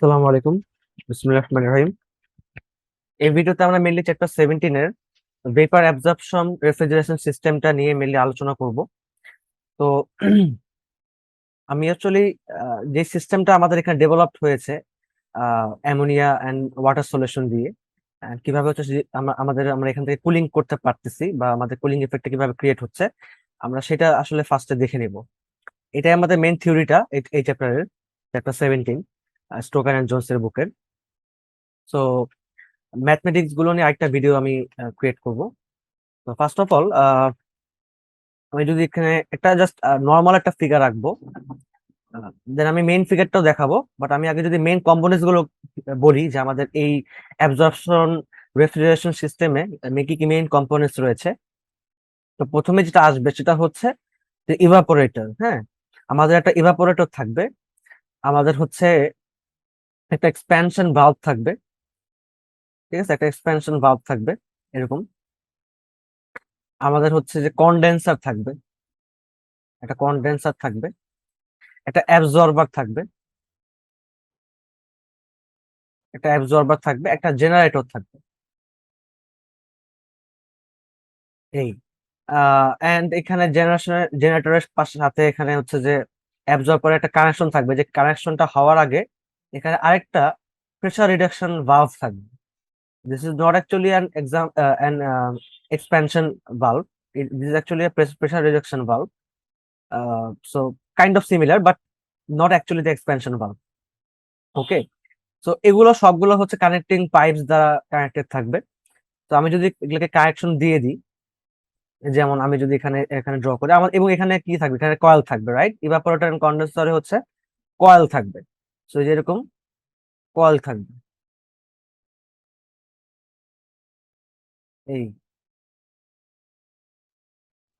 আসসালামু আলাইকুম। বিসমিল্লাহির রহমানির রহিম। এই ভিডিওতে আমরা মেইনলি চ্যাপ্টার 17 এর ভেপার অ্যাবজর্পশন রেফ্রিজারেশন সিস্টেমটা নিয়ে মেইনলি আলোচনা করব। তো আমি অ্যাকচুয়ালি যে সিস্টেমটা আমাদের এখানে ডেভেলপড হয়েছে অ্যামোনিয়া এন্ড ওয়াটার সলিউশন দিয়ে কিভাবে হচ্ছে যে আমরা এখান থেকে কুলিং করতে পারতেছি বা আমাদের কুলিং ইফেক্টটা কিভাবে ক্রিয়েট হচ্ছে আমরা সেটা আসলে ফার্স্টে দেখে নেব। এটাই আমাদের মেইন থিওরিটা এই চ্যাপ্টারের, চ্যাপ্টার 17 স্টোকার এন্ড জোনস এর বুকের। সো ম্যাথমেটিক্স গুলো নিয়ে আরেকটা ভিডিও আমি ক্রিয়েট করব। তো ফার্স্ট অফ অল আমি যদি এখানে একটা জাস্ট নর্মাল একটা ফিগার রাখবো, দেন আমি মেইন ফিগারটাও দেখাবো, বাট আমি আগে যদি মেইন কম্পোনেন্টস গুলো বলি যে আমাদের এই অ্যাবজর্পশন রেফ্রিজারেশন সিস্টেমে কি কি মেইন কম্পোনেন্টস রয়েছে। তো প্রথমে যেটা আসবে সেটা হচ্ছে যে ইভাপোরেটর। হ্যাঁ, আমাদের একটা ইভাপোরেটর থাকবে, আমাদের হচ্ছে একটা এক্সপ্যানশন ভালভ থাকবে। ঠিক আছে, একটা এক্সপ্যানশন ভালভ থাকবে এরকম। আমাদের হচ্ছে যে কন্ডেন্সার থাকবে, একটা কন্ডেন্সার থাকবে, একটা অ্যাবজর্বার থাকবে, একটা অ্যাবজর্বার থাকবে, একটা জেনারেটর থাকবে। এই এন্ড এখানে জেনারেটরের সাথে এখানে হচ্ছে যে অ্যাবজর্বারের একটা কানেকশন থাকবে, যে কানেকশনটা হওয়ার আগে এখানে আরেকটা প্রেসার রিডাকশন ভালভ থাকবে। This is not actually an expansion valve, this is actually pressure reduction valve. So kind of similar but not actually the expansion valve. Okay, so এগুলো সবগুলো হচ্ছে কানেক্টিং পাইপস দ্বারা কানেক্টেড থাকবে। তো আমি যদি এগুলোকে কানেকশন দিয়ে দিই, যেমন আমি যদি এখানে এখানে ড্র করি আমার, এবং এখানে কি থাকবে, এখানে কয়েল থাকবে, রাইট? ইভাপোরেটর এন্ড কন্ডেন্সারে হচ্ছে কয়েল থাকবে। সো যেরকম কয়েল থাকবে এই,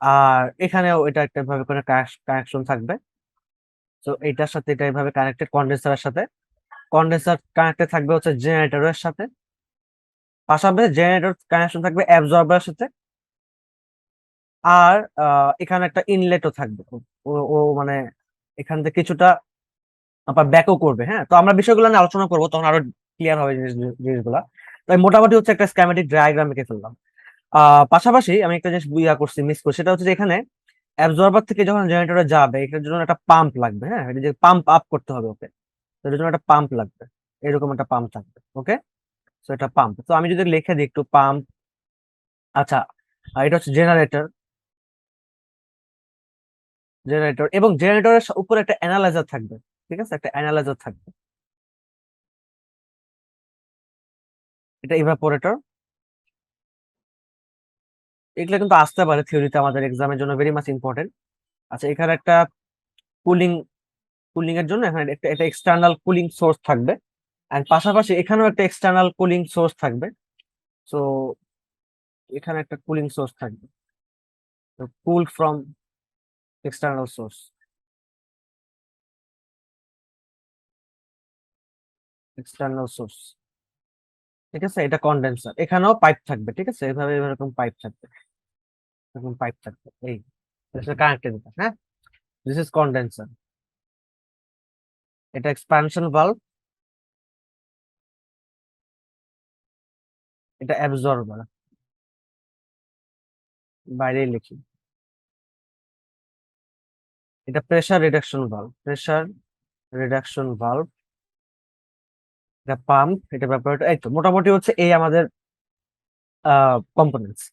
আর এখানেও এটা একটা ভাবে করে কানেকশন থাকবে। তো এটার সাথে এটা এইভাবে কানেক্টেড কন্ডেন্সারের সাথে, কন্ডেন্সার কানেক্টেড থাকবে হচ্ছে জেনারেটরের সাথে, পাশাপাশি জেনারেটর কানেকশন থাকবে অ্যাবজর্বারের সাথে। আর এখানে একটা ইনলেটও থাকবে। ও ও মানে এখান থেকে কিছুটা আবার ব্যাকও করবে। হ্যাঁ, তো আমরা বিষয়গুলো নিয়ে আলোচনা করবো, তখন আরো ক্লিয়ার হবে জিনিসগুলা। তো আমি মোটামুটি হচ্ছে একটা স্কিমেটিক ডায়াগ্রাম এঁকে ফেললাম। পাশাপাশি আমি একটা জিনিস করছি, মিস করছি, সেটা হচ্ছে যে এখানে অ্যাবজর্বার থেকে যখন জেনারেটরে যাবে এটার জন্য একটা পাম্প লাগবে। হ্যাঁ, এটা যে পাম্প আপ করতে হবে ওকে, তো এটার জন্য একটা পাম্প লাগবে, এরকম একটা পাম্প থাকবে। ওকে, তো এটা পাম্প। তো আমি যদি লিখে দিই একটু পাম্প। আচ্ছা, এটা হচ্ছে জেনারেটর, জেনারেটর এবং জেনারেটরের উপরে একটা অ্যানালাইজার থাকবে। ঠিক আছে, একটা অ্যানালাইজার থাকবে, এটা ইভাপোরেটর। এগুলো কিন্তু আসতে পারে থিওরিতে, আমাদের এক্সামের জন্য ভেরি মাচ ইম্পর্টেন্ট। আচ্ছা, এখানে একটা কুলিং, কুলিং এর জন্য এখানে একটা একটা এক্সটার্নাল কুলিং সোর্স থাকবে, এন্ড পাশাপাশি এখানেও একটা এক্সটার্নাল কুলিং সোর্স থাকবে। সো এখানে একটা কুলিং সোর্স থাকবে, তো cool from external source, external source. ঠিক আছে, এটা কন্ডেন্সার, এখানেও পাইপ থাকবে। ঠিক আছে, এভাবে এরকম পাইপ থাকবে, এরকম পাইপ থাকবে এই কানেক্টেড। হ্যাঁ, দিস ইজ কন্ডেন্সার, এটা এক্সপানশন ভালভ, এটা অ্যাবজর্বার, বাইরে লিখি। এটা pressure reduction valve, pressure reduction valve, এটা পাম্প, এটা ব্যাপারটা। এই তো মোটামুটি হচ্ছে এই আমাদের কম্পোনেন্টস।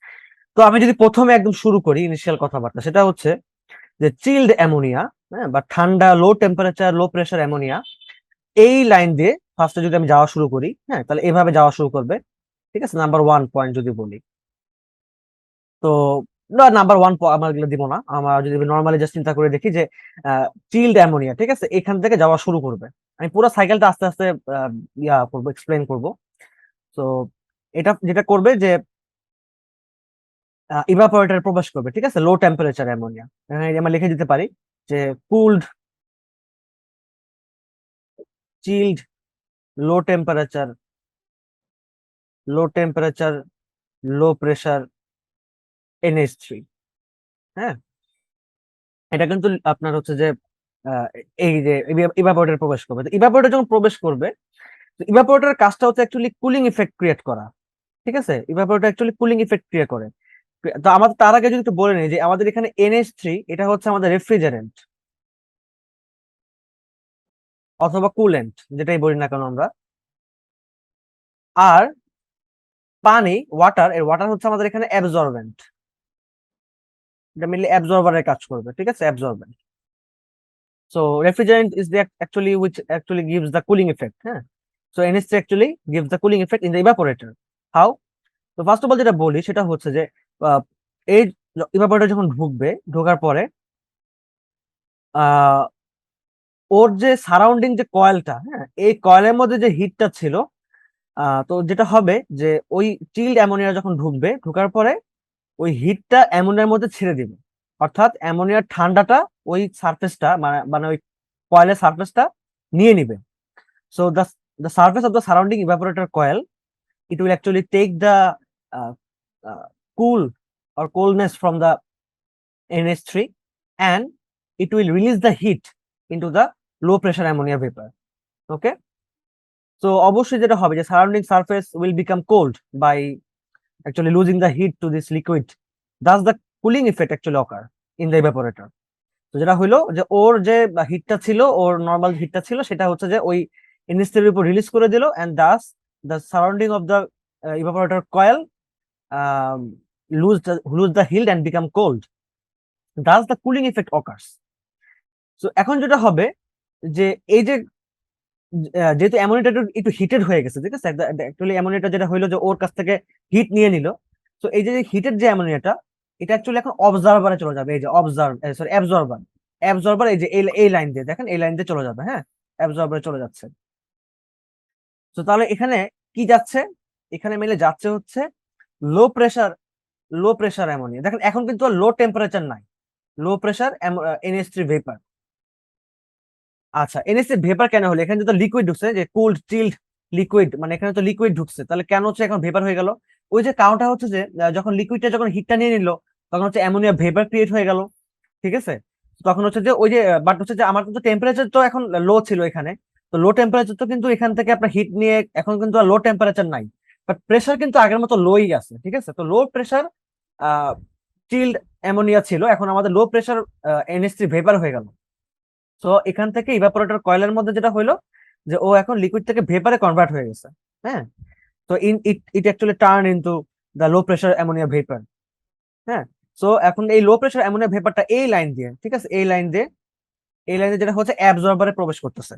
তো আমি যদি প্রথমে একদম শুরু করি ইনিশিয়াল কথাবার্তা, সেটা হচ্ছে যে চিল্ড অ্যামোনিয়া, হ্যাঁ, বা ঠান্ডা লো টেম্পারেচার লো প্রেসার অ্যামোনিয়া, এই লাইন দিয়ে ফার্স্টে যদি আমি যাওয়া শুরু করি, হ্যাঁ, তাহলে এভাবে যাওয়া শুরু করবে। ঠিক আছে, নাম্বার ওয়ান পয়েন্ট যদি বলি, তো নাম্বার ওয়ান আমরা এগুলো দিব না, আমরা যদি নর্মালি জাস্ট চিন্তা করে দেখি যে চিল্ড অ্যামোনিয়া, ঠিক আছে, এখান থেকে যাওয়া শুরু করবে। আমি পুরো সাইকেলটা আস্তে আস্তে করবো, এক্সপ্লেন করবো। তো এটা যেটা করবে যে ইভাপোরেটরে প্রবেশ করবে। ঠিক আছে, লো টেম্পারেচার অ্যামোনিয়া, আমরা লিখে দিতে পারি যে কুলড, চিল্ড, লো টেম্পারেচার, লো টেম্পারেচার লো প্রেসার NH3। হ্যাঁ, এটা কিন্তু আপনার হচ্ছে যে এই যে ইভাপোরেটর প্রবেশ করবে। তো ইভাপোরেটর যখন প্রবেশ করবে, তো ইভাপোরেটরের কাজটা হচ্ছে অ্যাকচুয়ালি কুলিং ইফেক্ট ক্রিয়েট করা। ঠিক আছে, evaporator actually cooling effect create করে। তো আমাদের তার আগে যদি একটু বলে নিই যে আমাদের এখানে NH3 এটা হচ্ছে আমাদের রেফ্রিজারেন্ট অথবা কুলেন্ট, যেটাই বলি না কেন আমরা। আর পানি, ওয়াটার হচ্ছে আমাদের এখানে অ্যাবজর্বেন্ট, এটা মেনলি অ্যাবজর্বারের কাজ করবে। ঠিক আছে, absorbent. So refrigerant is the actually which actually gives the cooling effect, হ্যাঁ। So NH3 actually gives the cooling effect in the evaporator. How? তো ফার্স্ট অফ অল যেটা বলি সেটা হচ্ছে যে এই ইভাপোরেটর যখন ঢুকবে, ঢোকার পরে আহ ওর যে সারাউন্ডিং যে কয়েলটা, হ্যাঁ, এই কয়েলের মধ্যে যে হিটটা ছিল, তো যেটা হবে যে ওই চিল্ড অ্যামোনিয়া যখন ঢুকবে, ঢোকার পরে ওই হিটটা অ্যামোনিয়ার মধ্যে ছেড়ে দিবে। অর্থাৎ অ্যামোনিয়ার ঠান্ডাটা ওই সারফেসটা, মানে ওই কয়েলের সারফেসটা নিয়ে নিবে। So the surface of the surrounding evaporator coil, it will actually take the uh, cool or coldness from the NH3, and it will release the heat into the low pressure ammonia vapor. Okay, so অবশ্যই যেটা হবে যে surrounding surface will become cold by actually losing the heat to this liquid. Thus the cooling effect actually occur in the evaporator. তো যেটা হইলো যে ওর যে হিটটা ছিল, ওর নর্মাল হিটটা ছিল, সেটা হচ্ছে যে ওই NH3 এর উপর রিলিজ করে দিল, and thus the surrounding of the evaporator coil um, lose the heat and become cold. Thus the cooling effect occurs. So এখন যেটা হবে যে এই যে যেহেতু অ্যামোনিয়াটা একটু হিটেড হয়ে গেছে, ঠিক আছে, অ্যাকচুয়ালি অ্যামোনিয়াটা যেটা হইলো যে ওর কাছ থেকে হিট নিয়ে নিল। তো এই যে হিটেড যে অ্যামোনিয়াটা, এটা অ্যাকচুয়ালি এখন অবজারভারে চলে যাবে। এই যে অ্যাবজর্বার, এই যে এই লাইন দিয়ে দেখেন, এই লাইন দিয়ে চলে যাবে, হ্যাঁ, অ্যাবজর্বারে চলে যাচ্ছে। তো তাহলে এখানে কি যাচ্ছে? এখানে মেলে যাচ্ছে হচ্ছে লো প্রেসার অ্যামোনিয়া। দেখেন এখন কিন্তু লো টেম্পারেচার নাই, লো প্রেসার NH3 ভেপার। আচ্ছা, NH3 ভেপার কেন হলো? এখানে তো লিকুইড ঢুকছে, যে কুলড চিল্ড লিকুইড, মানে এখানে তো লিকুইড ঢুকছে, তাহলে কেন হচ্ছে এখন ভেপার হয়ে গেল? ওই যে কারণটা হচ্ছে যে যখন লিকুইডটা যখন হিটটা নিয়ে নিল, তখন হচ্ছে অ্যামোনিয়া ভেপার ক্রিয়েট হয়ে গেল। ঠিক আছে, তখন হচ্ছে যে ওই যে বাট হচ্ছে যে আমার কিন্তু টেম্পারেচার তো এখন লো ছিল এখানে, তো লো টেম্পারেচার তো কিন্তু এখান থেকে আপনার হিট নিয়ে এখন কিন্তু আর লো টেম্পারেচার নাই, বাট প্রেসার কিন্তু আগের মতো লোই আছে। ঠিক আছে, তো লো প্রেসার চিল্ড অ্যামোনিয়া ছিল, এখন আমাদের লো প্রেসার NH3 ভেপার হয়ে গেল। তো এখান থেকে ইভাপোরেটর কয়েলের মধ্যে যেটা হলো যে ও এখন লিকুইড থেকে ভেপারে কনভার্ট হয়ে গেছে, হ্যাঁ। তো it actually turn into the low pressure ammonia vapour, হ্যাঁ। সো এখন এই লো প্রেসার অ্যামোনিয়া ভেপারটা এই লাইন দিয়ে, ঠিক আছে, এই লাইন দিয়ে যেটা হচ্ছে অ্যাবজর্বারে প্রবেশ করতেছে।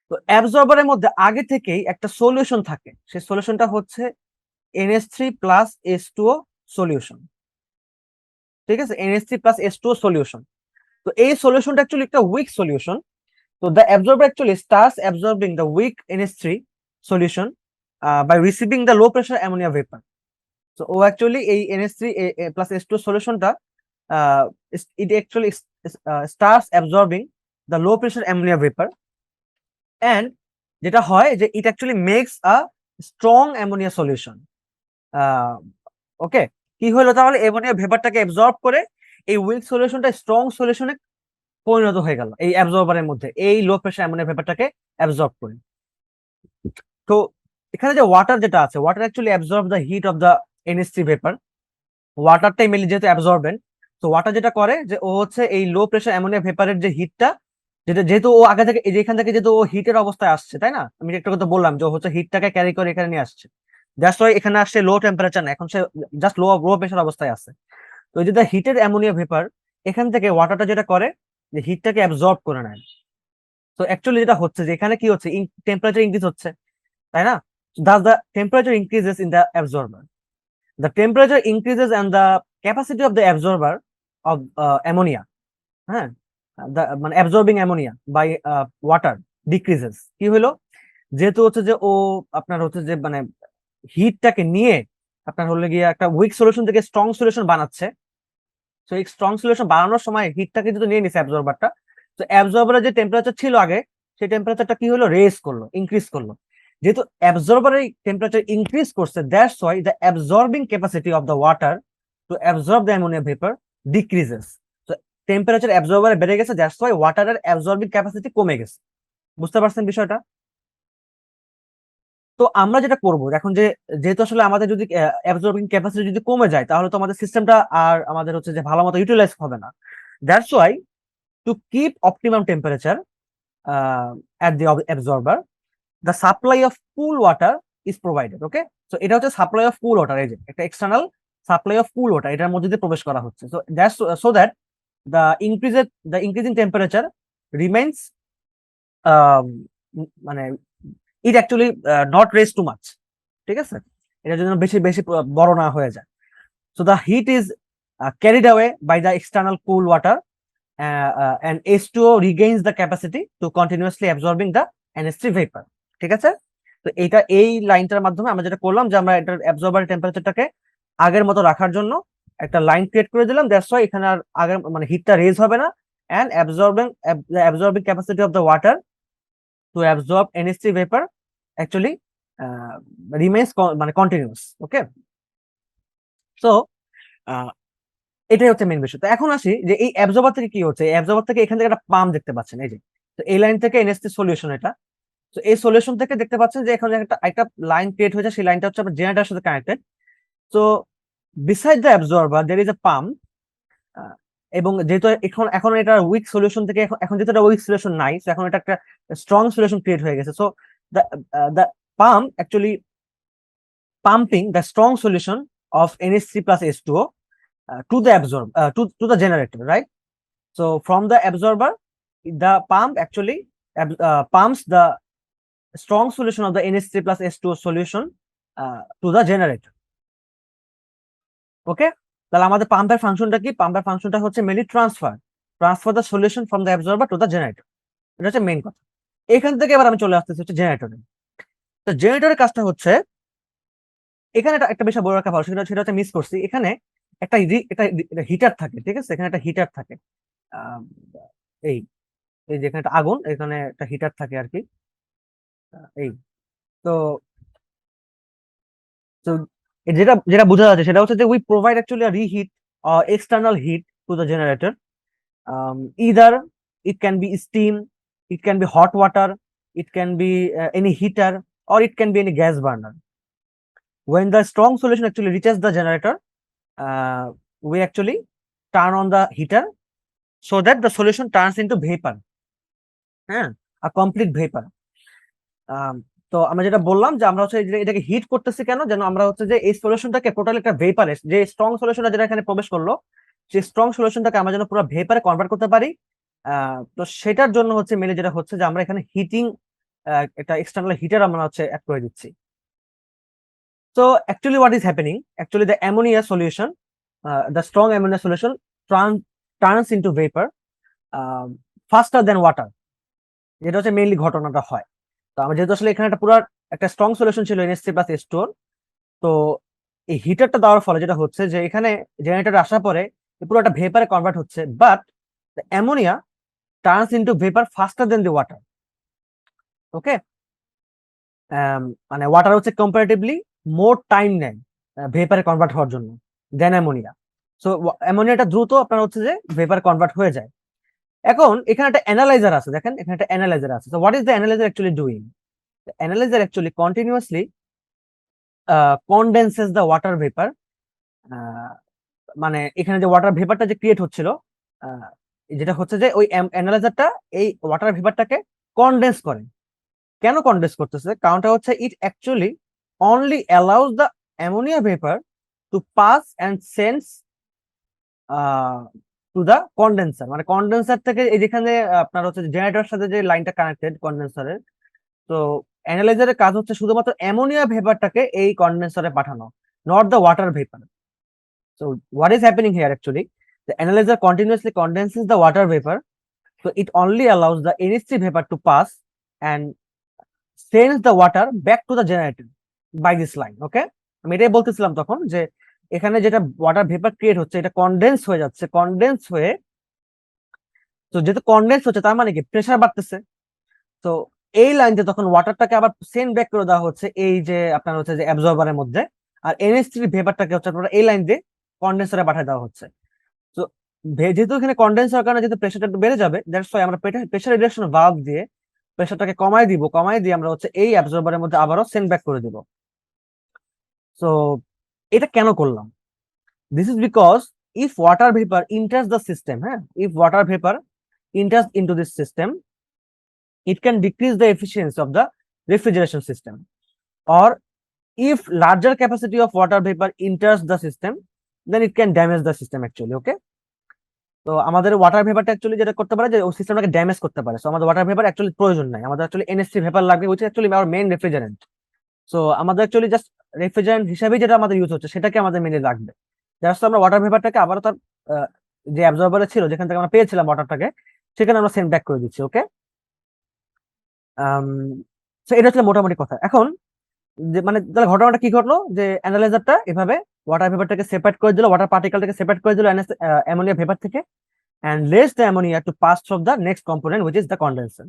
তো অ্যাবজর্বারের মধ্যে আগে থেকেই একটা সলিউশন থাকে, সেই সলিউশনটা হচ্ছে NH3 প্লাস H2O সলিউশন। ঠিক আছে, NH3 প্লাস H2O সলিউশন। তো এই সলিউশনটা অ্যাকচুয়ালি একটা weak solution. So the absorber actually starts absorbing the weak NH3 solution by receiving the low pressure ammonia vapor. So actually a NH3 plus H2 solution টা it actually starts absorbing the low pressure ammonia vapor, and যেটা হয় যে it actually makes a strong ammonia solution. ওকে, কি হলো তাহলে? Ammonia ভেপারটাকে absorb করে এই উইক সলিউশনটা স্ট্রং সলিউশনে পরিণত হয়ে গেল এই অ্যাবজর্বারের মধ্যে, এই লো প্রেসার অ্যামোনিয়া ভেপারটাকে অ্যাবজর্ব করে। তো এখানে যে ওয়াটার যেটা আছে, water actually absorb the heat of the NH3 vapour. ওয়াটারটাই মেনলি যেহেতু অ্যাবজর্বেন্ট, তো ওয়াটার যেটা করে যে ও হচ্ছে এই লো প্রেসার অ্যামোনিয়া ভেপারের যে হিটটা, যেহেতু ও আগে থেকে এখান থেকে যেহেতু ও হিটের অবস্থায় আসছে, তাই না, আমি একটা কথা বললাম যে ও হচ্ছে হিটটাকে ক্যারি করে এখানে নিয়ে আসছে, জাস্ট ওই এখানে আসছে লো টেম্পারেচার না, এখন সে জাস্ট লো প্রেসার অবস্থায় আছে। তো এই যে হিটের অ্যামোনিয়া ভেপার, এখান থেকে ওয়াটারটা যেটা করে যে হিটটাকে অ্যাবজর্ব করে নেয়। তো অ্যাকচুয়ালি যেটা হচ্ছে যে এখানে কি হচ্ছে, টেম্পারেচার ইনক্রিজ হচ্ছে, তাই না? Thus the temperature increases in the absorber. The temperature increases and the capacity of the absorber of ammonia, হ্যাঁ, মানে absorbing ammonia by water decreases. কি হলো? যেহেতু হচ্ছে যে ও আপনার হচ্ছে যে মানে হিটটাকে নিয়ে আপনার হলে গিয়ে একটা উইক সলিউশন থেকে স্ট্রং সলিউশন বানাচ্ছে। তো এই স্ট্রং সলিউশন বানানোর সময় হিটটাকে যদি নিয়ে নিছে অ্যাবজর্বারটা, তো অ্যাবজর্বারের যে টেম্পারেচার ছিল আগে, সেই টেম্পারেচারটা কি হলো? রেজ করলো, ইনক্রিজ করলো। যেহেতু অ্যাবজর্বারের টেম্পারেচার ইনক্রিজ করছে, that's why the absorbing capacity of the water to absorb the ammonia vapour decreases. তো টেম্পারেচার অ্যাবজর্বারে বেড়ে গেছে, দ্যাটস ওয়াই ওয়াটারের অ্যাবজর্বিং ক্যাপাসিটি কমে গেছে। বুঝতে পারছেন বিষয়টা? তো আমরা যেটা করবো এখন, যেহেতু আসলে আমাদের যদি অ্যাবজর্বিং ক্যাপাসিটি যদি কমে যায়, তাহলে তো আমাদের সিস্টেমটা আর আমাদের হচ্ছে যে ভালো মতো ইউটিলাইজ হবে না। That's why to keep optimum temperature at the absorber, the supply of cool water is provided. Okay, so এটা হচ্ছে সাপ্লাই অফ কুল ওয়াটার, এই যে একটা external supply of cool water এটার মধ্যে দিয়ে প্রবেশ করা হচ্ছে। So that's so that the increasing temperature remains মানে it actually not raise too much, ঠিক আছে, এটা যদি বেশি বেশি বড় না হয়ে যায়। So the heat is carried away by the external cool water, and H2O regains the capacity to continuously absorbing the NH3 vapor. ঠিক আছে, তো এইটা এই লাইনটার মাধ্যমে আমরা যেটা করলাম যে আমরা এটার অ্যাবজর্বার টেম্পারেচারটাকে আগের মতো রাখার জন্য একটা লাইন ক্রিয়েট করে দিলাম। দ্যাটস ওয়াই এখানে আর আগের মানে হিটটা রেজ হবে না, and absorbing capacity of the water to absorb NH3 vapor actually remains মানে continuous. ওকে, সো এটাই হচ্ছে মেইন বিষয়। তো এখন আসি যে এই অ্যাবজর্বার থেকে কি হচ্ছে। অ্যাবজর্বার থেকে এখান থেকে একটা পাম্প দেখতে পাচ্ছেন, এই যে, তো এই লাইন থেকে NH3 সলিউশন এটা। তো এই সলিউশন থেকে দেখতে পাচ্ছেন যে এখানে একটা লাইন ক্রিয়েট হয়েছে, সেই লাইনটা হচ্ছে আপনার জেনারেটরের সাথে কানেক্টেড। তো beside the absorber there is a pump, এবং যেহেতু এখন এটা উইক সলিউশন থেকে এখন যেহেতু এটা উইক সলিউশন নাই, তো এখন এটা একটা স্ট্রং সলিউশন ক্রিয়েট হয়ে গেছে। So the pump actually pumping the strong solution of NH3 plus H2O to the to the generator, right? So from the absorber, the pump actually pumps the strong solution of the NH3 plus H2O solution to the generator. Okay, তাহলে আমাদের পাম্পের ফাংশনটা কি? পাম্পের ফাংশনটা হচ্ছে mainly transfer the solution from the absorber two the generator. এটা হচ্ছে মেইন কথা। এখান থেকে এবার আমি চলে আসতেছি হচ্ছে জেনারেটরে। তো জেনারেটরের কাজটা হচ্ছে, এখানে একটা বিষয় বড় রাখা ভালো, সেটা হচ্ছে মিস করছি। এখানে একটা হিটার থাকে, ঠিক আছে, এখানে একটা হিটার থাকে। এই এই যেখানে একটা আগুন, এখানে একটা হিটার থাকে আর কি। এই তো তো যেটা যেটা বোঝা যাচ্ছে সেটা হচ্ছে যে we provide actually reheat external heat to the generator. either it can be steam, it can be hot water, it can be any heater, or it can be any gas burner. When the strong solution actually reaches the generator, we actually turn on the heater so that the solution turns into vapor, হ্যাঁ, a complete vapor. তো আমরা যেটা বললাম যে আমরা হচ্ছে এটাকে hit করতেছি কেন, যেন আমরা হচ্ছে যে এই সলিউশনটাকে টোটাল একটা ভেপারে, যে স্ট্রং সলিউশনটা যেটা এখানে প্রবেশ করলো, সেই স্ট্রং সলিউশনটাকে আমরা যেন পুরো ভেপারে কনভার্ট করতে পারি। তো সেটার জন্য হচ্ছে মেলে যেটা হচ্ছে যে আমরা এখানে হিটিং একটা এক্সটার্নাল হিটার আমরা হচ্ছে অ্যাড করে দিচ্ছি। So actually what is happening, actually the ammonia solution, the strong ammonia solution turns into vapor faster than water, যেটা হচ্ছে মেইনলি ঘটনাটা হয়। তো আমরা যেহেতু আসলে এখানে একটা স্ট্রং সলিউশন ছিল NH3 প্লাস H2O, তো এই হিটারটা দেওয়ার ফলে যেটা হচ্ছে যে এখানে জেনারেটর আসার পরে পুরো একটা ভেপারে কনভার্ট হচ্ছে, but ammonia turns into vapour faster then the water. Okay, মানে ওয়াটার হচ্ছে কম্পারেটিভলি মোর টাইম নেয় ভেপারে কনভার্ট হওয়ার জন্য দেন অ্যামোনিয়া। সো অ্যামোনিয়াটা দ্রুত আপনার হচ্ছে যে ভেপার কনভার্ট হয়ে যায়। এখন এখানে একটা অ্যানালাইজার আছে, দেখেন এখানে একটা অ্যানালাইজার আছে। So what is the analyser actually doing? The analyser actually continuously condenses the water vapor, মানে এখানে যে ওয়াটার ভেপারটা যে ক্রিয়েট হচ্ছিল, যেটা হচ্ছে যে ওই অ্যানালাইজারটা এই ওয়াটার ভেপারটাকে কনডেন্স করে। কেন কনডেন্স করতেছে? কারণটা হচ্ছে it actually only allows the ammonia vapour to pass and sends to the condenser. মানে কন্ডেন্সার থেকে এই যেখানে আপনার হচ্ছে জেনারেটরের সাথে যে লাইনটা কানেক্টেড কন্ডেন্সারের, তো অ্যানালাইজারের কাজ হচ্ছে শুধুমাত্র অ্যামোনিয়া ভেপারটাকে এই কন্ডেন্সারে পাঠানো, not the water vapour. So what is happening here actually? The analyzer continuously condenses the water vapor, so it only allows the NH3 vapor to pass and sends the water back to the generator by this line. Okay, আমি এটাই বলতেছিলাম তখন যে এখানে যেটা water vapour create হচ্ছে এটা condense হয়ে যাচ্ছে, কনডেন্স হয়ে, তো যেহেতু কনডেন্স হচ্ছে তার মানে কি প্রেসার বাড়তেছে। তো এই লাইনতে তখন ওয়াটারটাকে আবার সেন্ড ব্যাক করে দেওয়া হচ্ছে এই যে আপনার হচ্ছে যে অ্যাবজর্বারের মধ্যে, আর NH3 ভেপারটাকে হচ্ছে আপনারা এই লাইন দিয়ে কন্ডেন্সারে পাঠিয়ে দেওয়া হচ্ছে। তো যেহেতু এখানে কন্ডেন্সার কারণে যেহেতু প্রেশারটা একটু বেড়ে যাবে, দ্যাটস ওয়াই আমরা প্রেশার রিডাকশন ভালভ দিয়ে প্রেশারটাকে কমাই দিয়ে আমরা হচ্ছে এই অ্যাবজর্বারের মধ্যে আবারও সেন্ড ব্যাক করে দিব। সো এটা কেন করলাম? This is because if water vapour enters the system, হ্যাঁ, if water vapour enters into this system, it can decrease the efficiency of the refrigeration system. Or if larger capacity of water vapor enters the system, then it can damage the system actually. Okay, তো আমাদের water ভেপারটা actually যেটা করতে পারে যে ও সিস্টেমটাকে damage করতে পারে। So আমাদের ওয়াটার ভেপার অ্যাকচুয়ালি প্রয়োজন নাই, আমাদের অ্যাকচুয়ালি এনএসসি ভেপার লাগবে, which actually our main refrigerant. So আমাদের অ্যাকচুয়ালি জাস্ট রেফ্রিজারেন্ট হিসেবেই যেটা আমাদের ইউজ হচ্ছে সেটাকে আমাদের মেনে লাগবে। জাস্ট আমরা ওয়াটার ভেপারটাকে আবারও তার যে অ্যাবজর্বারে ছিল যেখান থেকে আমরা পেয়েছিলাম ওয়াটারটাকে, সেখানে আমরা সেন্ড ব্যাক করে দিচ্ছি। ওকে, এটা হচ্ছে মোটামুটি কথা। এখন যে মানে তাহলে ঘটনাটা কি ঘটলো, যে অ্যানালাইজারটা এভাবে ওয়াটার ভেপারটাকে সেপারেট করে দিল, ওয়াটার পার্টিকেলটাকে সেপারেট করে দিল অ্যামোনিয়া ভেপার থেকে, and less the ammonia to pass through the next component which is the condenser.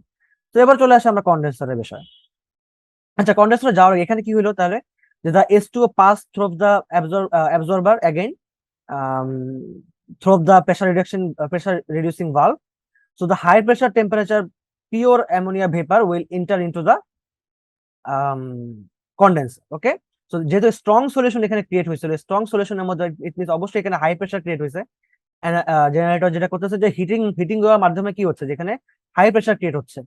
তো এবার চলে আসে আমরা কন্ডেন্সারের বিষয়ে। আচ্ছা, কন্ডেন্সারে যাওয়ার আগে এখানে কি হলো তাহলে, যে the H2O pass through the absorber again, um, through the pressure reducing valve. So the high pressure temperature pure ammonia vapor will enter into the condenser. Okay, so যেহেতু স্ট্রং সলিউশন এখানে ক্রিয়েট হয়েছিল, strong সলিউশনের মধ্যে it means অবশ্যই এখানে high pressure create হয়েছে। Generator যেটা করতেছে যে হিটিং দেওয়ার মাধ্যমে কি হচ্ছে, যেখানে হাই প্রেসার ক্রিয়েট হচ্ছে।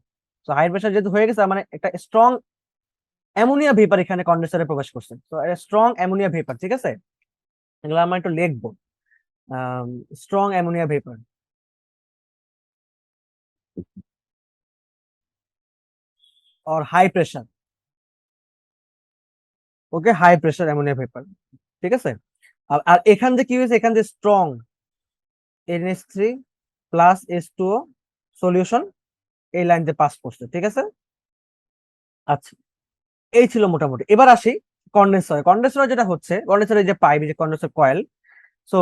তো হাই প্রেসার যেহেতু হয়ে গেছে, মানে একটা স্ট্রং অ্যামোনিয়া ভেপার এখানে কন্ডেন্সারে প্রবেশ করছে। তো স্ট্রং অ্যামোনিয়া ভেপার, ঠিক আছে, এগুলো আমরা একটু লিখবো। স্ট্রং অ্যামোনিয়া ভেপার और হাই প্রেসার। ওকে, হাই প্রেসার অ্যামোনিয়া ভেপার, ঠিক আছে। আর এখান থেকে কি হয়েছে, এখান থেকে strong NH3 plus H2O solution এই লাইন দিয়ে পাস করছে, ঠিক আছে। আচ্ছা, এই ছিল মোটামুটি। এবার আসি কন্ডেন্সার যেটা হচ্ছে, কন্ডেন্সারের যে পাইপ, যে কন্ডেন্সার কয়েল। সো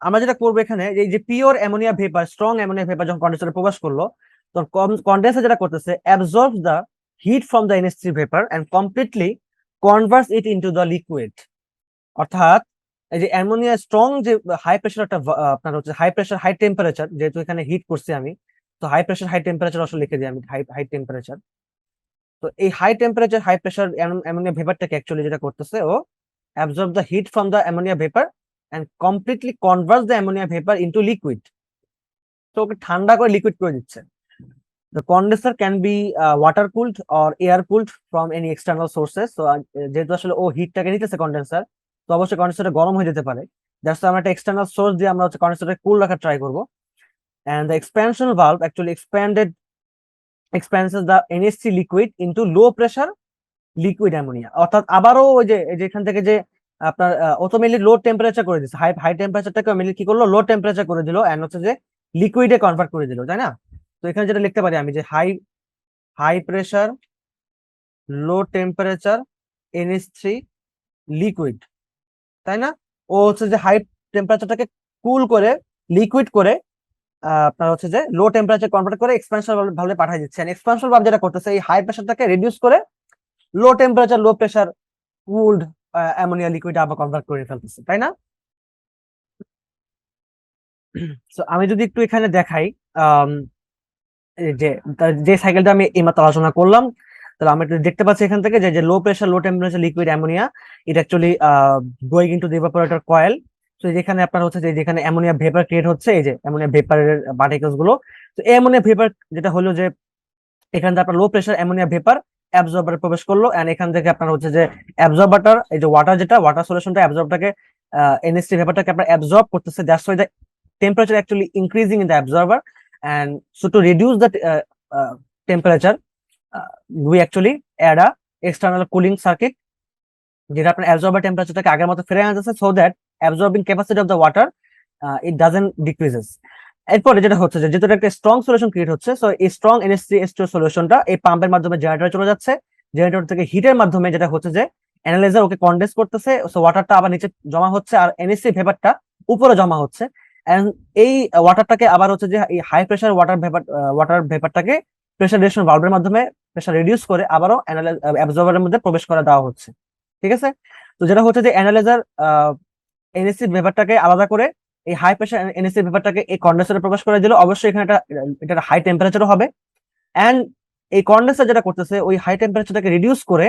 আমরা যেটা করবো এখানে, এই যে pure ammonia vapour, strong ammonia vapour যখন কন্ডেন্সারে প্রবেশ করলো, তখন কন্ডেন্সার যেটা করতেছে absorb the heat from the NH3 vapour and completely converts it into the liquid. অর্থাৎ এই যে অ্যামোনিয়া স্ট্রং যে হাই প্রেসার একটা আপনার হচ্ছে হাই প্রেসার হাই টেম্পারেচার, যেহেতু এখানে হিট করছি আমি, তো হাই প্রেসার হাই টেম্পারেচার আসলে লিখে দিই আমি, হাই টেম্পারেচার। তো এই high temperature high pressure ammonia ভেপারটাকে অ্যাকচুয়ালি যেটা করতেছে, ও absorb the heat from the ammonia vapour and completely convert the ammonia vapour into liquid. তো ওকে ঠান্ডা করে লিকুইড করে দিচ্ছে। The condenser can be water cooled or air cooled from any external sources. So যেহেতু আসলে ও হিটটাকে নিতেছে condenser, তো অবশ্যই কন্ডেন্সারটা গরম হয়ে যেতে পারে। দ্যাটস আমরা একটা এক্সটার্নাল সোর্স দিয়ে আমরা হচ্ছে কন্ডেন্সারটা কুল রাখার ট্রাই করব। And the expansion valve actually expands the NH3 liquid into low pressure liquid ammonia। অর্থাৎ আবারও ওই যে এখান থেকে যে আপনার অটো মেনলি লো টেম্পারেচার করে দিচ্ছে, হাই টেম্পারেচারটাকে মেনলি কি করলো, লো টেম্পারেচার করে দিল, এন্ড হচ্ছে যে লিকুইডে কনভার্ট করে দিল, তাই না। তো এখানে যেটা লিখতে পারি আমি, যে high pressure low temperature NH3 liquid, তাই না। ও হচ্ছে যে হাই টেম্পারেচারটাকে কুল করে লিকুইড করে আপনার হচ্ছে যে লো টেম্পারেচার কনভার্ট করে এক্সপানশন ভালভে পাঠিয়ে দিচ্ছে। এক্সপানশন ভালভ যেটা করতেছে এই হাই প্রেসারটাকে রিডিউস করে লো temperature low pressure cooled ammonia liquid আবার কনভার্ট করে ফেলতেছে, তাই না। সো আমি যদি একটু এখানে দেখাই, যে যে সাইকেলটা আমি এইমাত্র আলোচনা করলাম, তাহলে আমরা একটু দেখতে পাচ্ছি এখান থেকে যে low pressure low temperature liquid ammonia, এটা actually going into the evaporator coil. তো যেখানে আপনার হচ্ছে যে যেখানে অ্যামোনিয়া ভেপার ক্রিয়েট হচ্ছে, এই যে অ্যামোনিয়া ভেপারের পার্টিকেলস গুলো, তো এই অ্যামোনিয়া ভেপার যেটা হলো যে এখান থেকে আপনার লো প্রেসার অ্যামোনিয়া ভেপার অ্যাবজর্বারে প্রবেশ করলো, এন্ড এখান থেকে আপনার হচ্ছে যে অ্যাবজর্বারটার এই যে ওয়াটার সলিউশনটা অ্যাবজর্বটাকে NH3 ভেপারটাকে আপনার অ্যাবজর্ব করতেছে। That's why the temperature actually increasing in the absorber, and so to reduce the temperature we actually add a external cooling circuit, যেটা আপনার অ্যাবজর্বার টেম্পারেচারটাকে আগের মতো ফিরে আনতেছে, so that absorbing capacity of the water it doesn't decreases. এরপরে যেটা হচ্ছে যে যেহেতু একটা স্ট্রং সলিউশন ক্রিয়েট হচ্ছে, সো এই স্ট্রং NH3H2 সলিউশনটা এই পাম্পের মাধ্যমে জেনারেটরে চলে যাচ্ছে, জেনারেটর থেকে হিটের মাধ্যমে যেটা হচ্ছে যে অ্যানালাইজার ওকে কন্ডেন্স করতেছে, সো ওয়াটারটা আবার নিচে জমা হচ্ছে আর NH3 ভেপারটা উপরে জমা হচ্ছে, এন্ড এই ওয়াটারটাকে আবার হচ্ছে যে এই হাই প্রেসার ওয়াটার ভেপারটাকে প্রেসার রিডাকশন ভালভের মাধ্যমে প্রেসার রিডিউস করে আবারও অ্যাবজর্বারের মধ্যে প্রবেশ করে দেওয়া হচ্ছে, ঠিক আছে। তো যেটা হচ্ছে যে অ্যানালাইজার NH3 ভেপারটাকে আলাদা করে এই হাই প্রেশার এনএসি ভেপারটাকে এই কন্ডেন্সারে প্রকাশ করে দিলে অবশ্যই এখানে এটা হাই টেম্পারেচারও হবে। এন্ড এই কন্ডেন্সার যেটা করতেছে ওই হাই টেম্পারেচারটাকে রিডিউস করে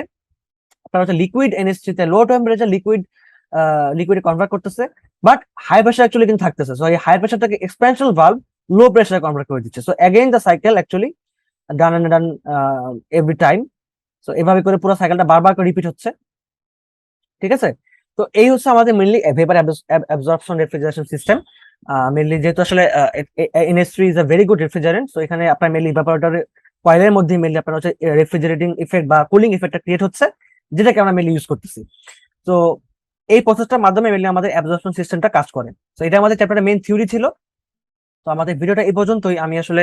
আপনার হচ্ছে লিকুইড এনএসসি তে লো টেম্পারেচার লিকুইডে কনভার্ট করতেছে, বাট হাই প্রেশার অ্যাকচুয়ালি কিন্তু থাকতেছে। সো এই হাই প্রেশারটাকে এক্সপেনশনাল ভালভ লো প্রেশারে কনভার্ট করে দিচ্ছে। So again the cycle actually done and done every time. So এভাবে করে পুরো সাইকেলটা বারবার করে রিপিট হচ্ছে, ঠিক আছে। তো এই হচ্ছে আমাদের mainly vapour absorption refrigeration system. Mainly যেহেতু আসলে NH3 is a very good refrigerant, so এখানে আপনার মেইনলি ইভাপোরেটর কয়েলের মধ্যে মেইনলি আপনার হচ্ছে রেফ্রিজারেটিং ইফেক্ট বা কুলিং ইফেক্টটা ক্রিয়েট হচ্ছে, যেটাকে আমরা মেইনলি ইউজ করতেছি। তো এই প্রসেসটার মাধ্যমে মেইনলি আমাদের অ্যাবজর্পশন সিস্টেমটা কাজ করে। তো এটা আমাদের চ্যাপ্টারের মেইন থিওরি ছিল। তো আমাদের ভিডিওটা এই পর্যন্তই। আমি আসলে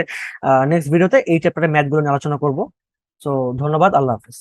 নেক্সট ভিডিওতে এই চ্যাপ্টারের ম্যাথগুলো নিয়ে আলোচনা করব। তো ধন্যবাদ, আল্লাহ হাফেজ।